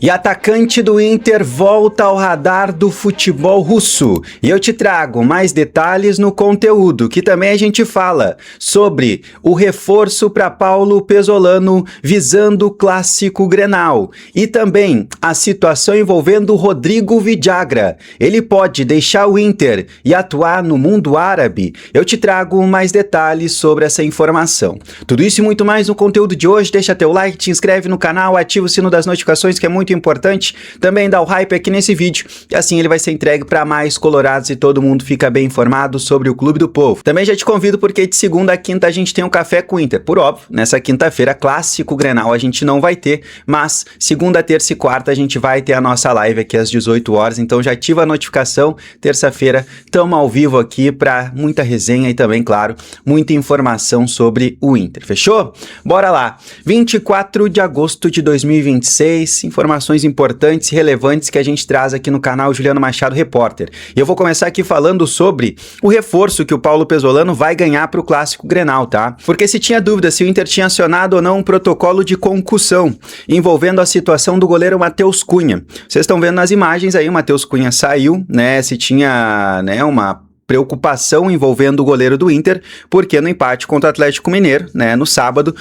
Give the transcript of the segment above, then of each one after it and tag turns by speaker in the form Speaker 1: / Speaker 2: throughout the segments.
Speaker 1: E atacante do Inter volta ao radar do futebol russo. E eu te trago mais detalhes no conteúdo, que também a gente fala sobre o reforço para Paulo Pesolano visando o clássico Grenal. E também a situação envolvendo Rodrigo Vidagra. Ele pode deixar o Inter e atuar no mundo árabe? Eu te trago mais detalhes sobre essa informação. Tudo isso e muito mais no conteúdo de hoje. Deixa teu like, te inscreve no canal, ativa o sino das notificações, que é muito importante. Também dá o hype aqui nesse vídeo, e assim ele vai ser entregue para mais colorados e todo mundo fica bem informado sobre o Clube do Povo. Também já te convido porque de segunda a quinta a gente tem um Café com o Inter. Por óbvio, nessa quinta-feira, clássico Grenal a gente não vai ter, mas segunda, terça e quarta a gente vai ter a nossa live aqui às 18 horas, então já ativa a notificação. Terça-feira estamos ao vivo aqui para muita resenha e também, claro, muita informação sobre o Inter. Fechou? Bora lá! 24 de agosto de 2026, informações importantes e relevantes que a gente traz aqui no canal Juliano Machado Repórter. E eu vou começar aqui falando sobre o reforço que o Paulo Pesolano vai ganhar para o Clássico Grenal, tá? Porque se tinha dúvida se o Inter tinha acionado ou não um protocolo de concussão envolvendo a situação do goleiro Matheus Cunha. Vocês estão vendo nas imagens aí, o Matheus Cunha saiu, né? Se tinha, né, uma preocupação envolvendo o goleiro do Inter, porque no empate contra o Atlético Mineiro, né, no sábado,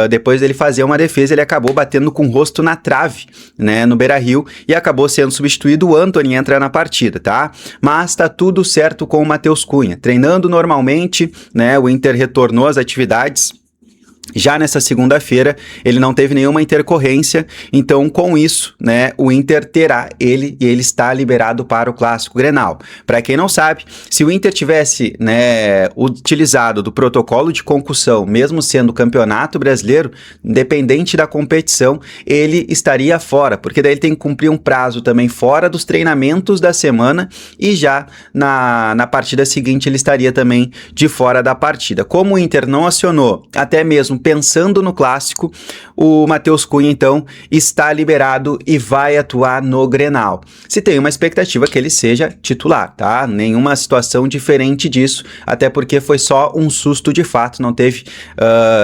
Speaker 1: depois dele fazer uma defesa, ele acabou batendo com o rosto na trave, né, no Beira-Rio, e acabou sendo substituído. O Antony entra na partida, tá? Mas tá tudo certo com o Matheus Cunha, treinando normalmente, né, o Inter retornou às atividades. Já nessa segunda-feira, ele não teve nenhuma intercorrência, então com isso, né, o Inter terá ele e ele está liberado para o Clássico Grenal. Para quem não sabe, se o Inter tivesse, né, utilizado do protocolo de concussão, mesmo sendo campeonato brasileiro, independente da competição, ele estaria fora, porque daí ele tem que cumprir um prazo também fora dos treinamentos da semana e já na partida seguinte ele estaria também de fora da partida. Como o Inter não acionou, até mesmo pensando no clássico, o Matheus Cunha, então, está liberado e vai atuar no Grenal. Se tem uma expectativa que ele seja titular, tá? Nenhuma situação diferente disso, até porque foi só um susto de fato, não teve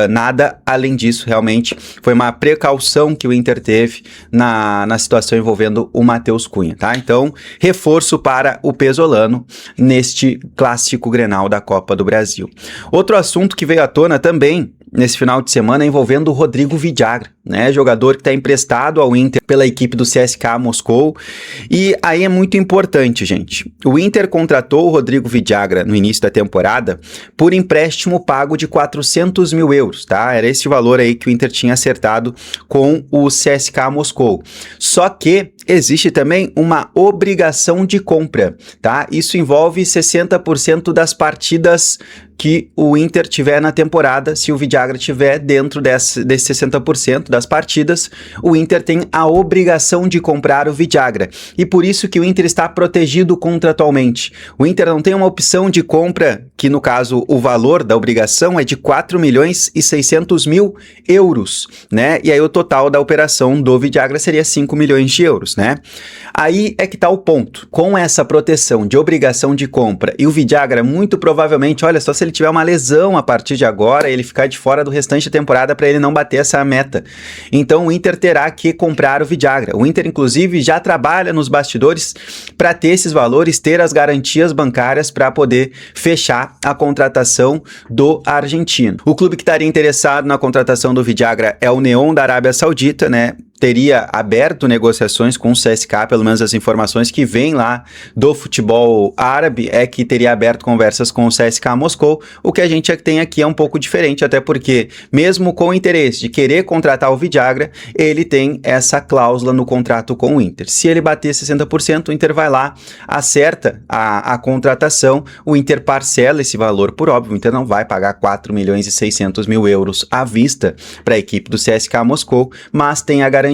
Speaker 1: nada além disso, realmente. Foi uma precaução que o Inter teve na situação envolvendo o Matheus Cunha, tá? Então, reforço para o Pesolano neste clássico Grenal da Copa do Brasil. Outro assunto que veio à tona também nesse final de semana envolvendo o Rodrigo Vidagra, né, jogador que está emprestado ao Inter pela equipe do CSKA Moscou. E aí é muito importante, gente. O Inter contratou o Rodrigo Vidagra no início da temporada por empréstimo pago de 400 mil euros, tá? Era esse valor aí que o Inter tinha acertado com o CSKA Moscou. Só que existe também uma obrigação de compra, tá? Isso envolve 60% das partidas que o Inter tiver na temporada. Se o Vidagra tiver dentro desse 60% das partidas, o Inter tem a obrigação de comprar o Vidagra. E por isso que o Inter está protegido contratualmente. O Inter não tem uma opção de compra, que no caso o valor da obrigação é de 4 milhões e 600 mil euros, né? E aí o total da operação do Vidagra seria 5 milhões de euros, né? Aí é que tá o ponto. Com essa proteção de obrigação de compra e o Vidagra muito provavelmente, olha só, se ele tiver uma lesão a partir de agora, ele ficar de fora do restante da temporada para ele não bater essa meta. Então o Inter terá que comprar o Vidagra. O Inter, inclusive, já trabalha nos bastidores para ter esses valores, ter as garantias bancárias para poder fechar a contratação do argentino. O clube que estaria interessado na contratação do Vidagra é o Neon da Arábia Saudita, né? Teria aberto negociações com o CSKA, pelo menos as informações que vêm lá do futebol árabe é que teria aberto conversas com o CSKA Moscou. O que a gente tem aqui é um pouco diferente, até porque mesmo com o interesse de querer contratar o Vidagra, ele tem essa cláusula no contrato com o Inter. Se ele bater 60%, o Inter vai lá, acerta a contratação, o Inter parcela esse valor, por óbvio, o Inter não vai pagar 4 milhões e 600 mil euros à vista para a equipe do CSKA Moscou, mas tem a garantia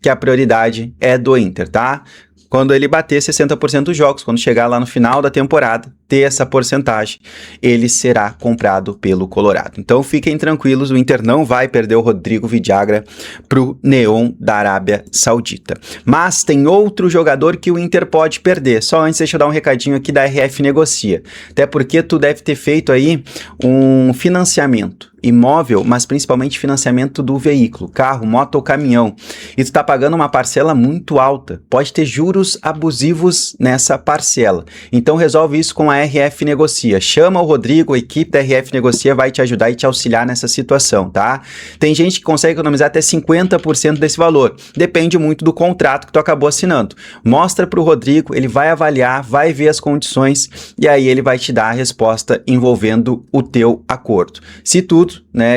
Speaker 1: que a prioridade é do Inter, tá? Quando ele bater 60% dos jogos, quando chegar lá no final da temporada, ter essa porcentagem, ele será comprado pelo Colorado. Então fiquem tranquilos, o Inter não vai perder o Rodrigo Villagra pro Neon da Arábia Saudita. Mas tem outro jogador que o Inter pode perder. Só antes, deixa eu dar um recadinho aqui da RF Negocia. Até porque tu deve ter feito aí um financiamento imóvel, mas principalmente financiamento do veículo, carro, moto ou caminhão, e tu tá pagando uma parcela muito alta, pode ter juros abusivos nessa parcela, então resolve isso com a RF Negocia, chama o Rodrigo, a equipe da RF Negocia vai te ajudar e te auxiliar nessa situação, tá? Tem gente que consegue economizar até 50% desse valor, depende muito do contrato que tu acabou assinando, mostra pro Rodrigo, ele vai avaliar, vai ver as condições, e aí ele vai te dar a resposta envolvendo o teu acordo. Se tudo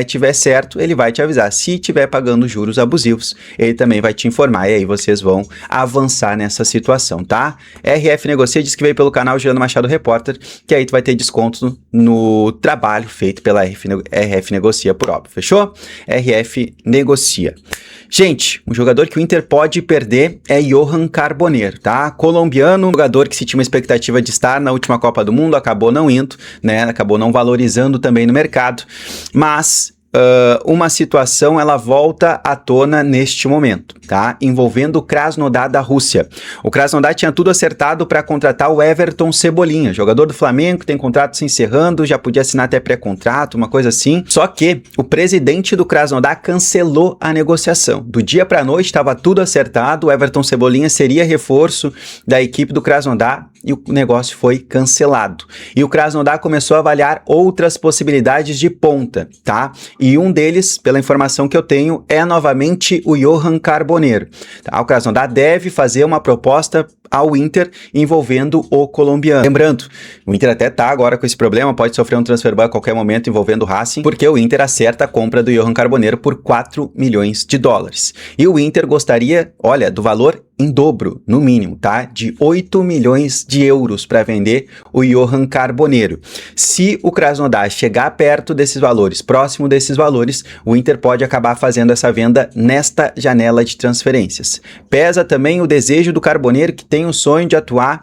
Speaker 1: tiver certo, ele vai te avisar. Se tiver pagando juros abusivos, ele também vai te informar. E aí vocês vão avançar nessa situação, tá? RF Negocia diz que veio pelo canal Juliano Machado Repórter, que aí tu vai ter desconto no trabalho feito pela RF Negocia, por óbvio. Fechou? RF Negocia. Gente, um jogador que o Inter pode perder é Johan Carboneiro, tá? Colombiano, jogador que se tinha uma expectativa de estar na última Copa do Mundo, acabou não indo, acabou não valorizando também no mercado, mas uma situação ela volta à tona neste momento, tá? Envolvendo o Krasnodar da Rússia. O Krasnodar tinha tudo acertado para contratar o Everton Cebolinha, jogador do Flamengo que tem contrato se encerrando, já podia assinar até pré-contrato, uma coisa assim. Só que o presidente do Krasnodar cancelou a negociação. Do dia para a noite estava tudo acertado, o Everton Cebolinha seria reforço da equipe do Krasnodar e o negócio foi cancelado. E o Krasnodar começou a avaliar outras possibilidades de ponta, tá? E um deles, pela informação que eu tenho, é novamente o Johan Carboneiro. Tá? O Krasnodar deve fazer uma proposta ao Inter envolvendo o colombiano. Lembrando, o Inter até tá agora com esse problema, pode sofrer um transfer ban a qualquer momento envolvendo o Racing, porque o Inter acerta a compra do Johan Carboneiro por 4 milhões de dólares. E o Inter gostaria, olha, do valor em dobro, no mínimo, tá? De 8 milhões de euros para vender o Johan Carboneiro. Se o Krasnodar chegar perto desses valores, próximo desses valores, o Inter pode acabar fazendo essa venda nesta janela de transferências. Pesa também o desejo do Carboneiro, que tem o sonho de atuar,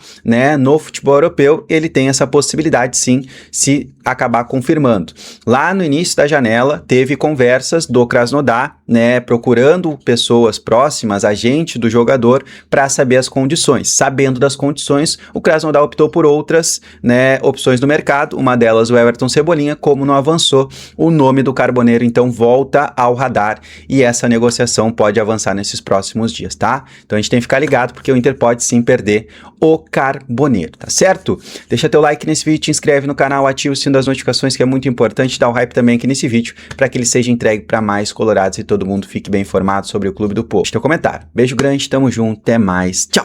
Speaker 1: no futebol europeu, ele tem essa possibilidade sim, se acabar confirmando. Lá no início da janela, teve conversas do Krasnodar, procurando pessoas próximas, agente do jogador, para saber as condições. Sabendo das condições, o Krasnodar optou por outras opções do mercado, uma delas o Everton Cebolinha, como não avançou, o nome do Carboneiro então volta ao radar e essa negociação pode avançar nesses próximos dias, tá? Então a gente tem que ficar ligado porque o Inter pode sim perder o Carboneiro, tá certo? Deixa teu like nesse vídeo, te inscreve no canal, ativa o sino das notificações que é muito importante, dá o hype também aqui nesse vídeo para que ele seja entregue para mais colorados e todo mundo fique bem informado sobre o Clube do Povo. Deixa teu comentário. Beijo grande, tamo junto, até mais, tchau!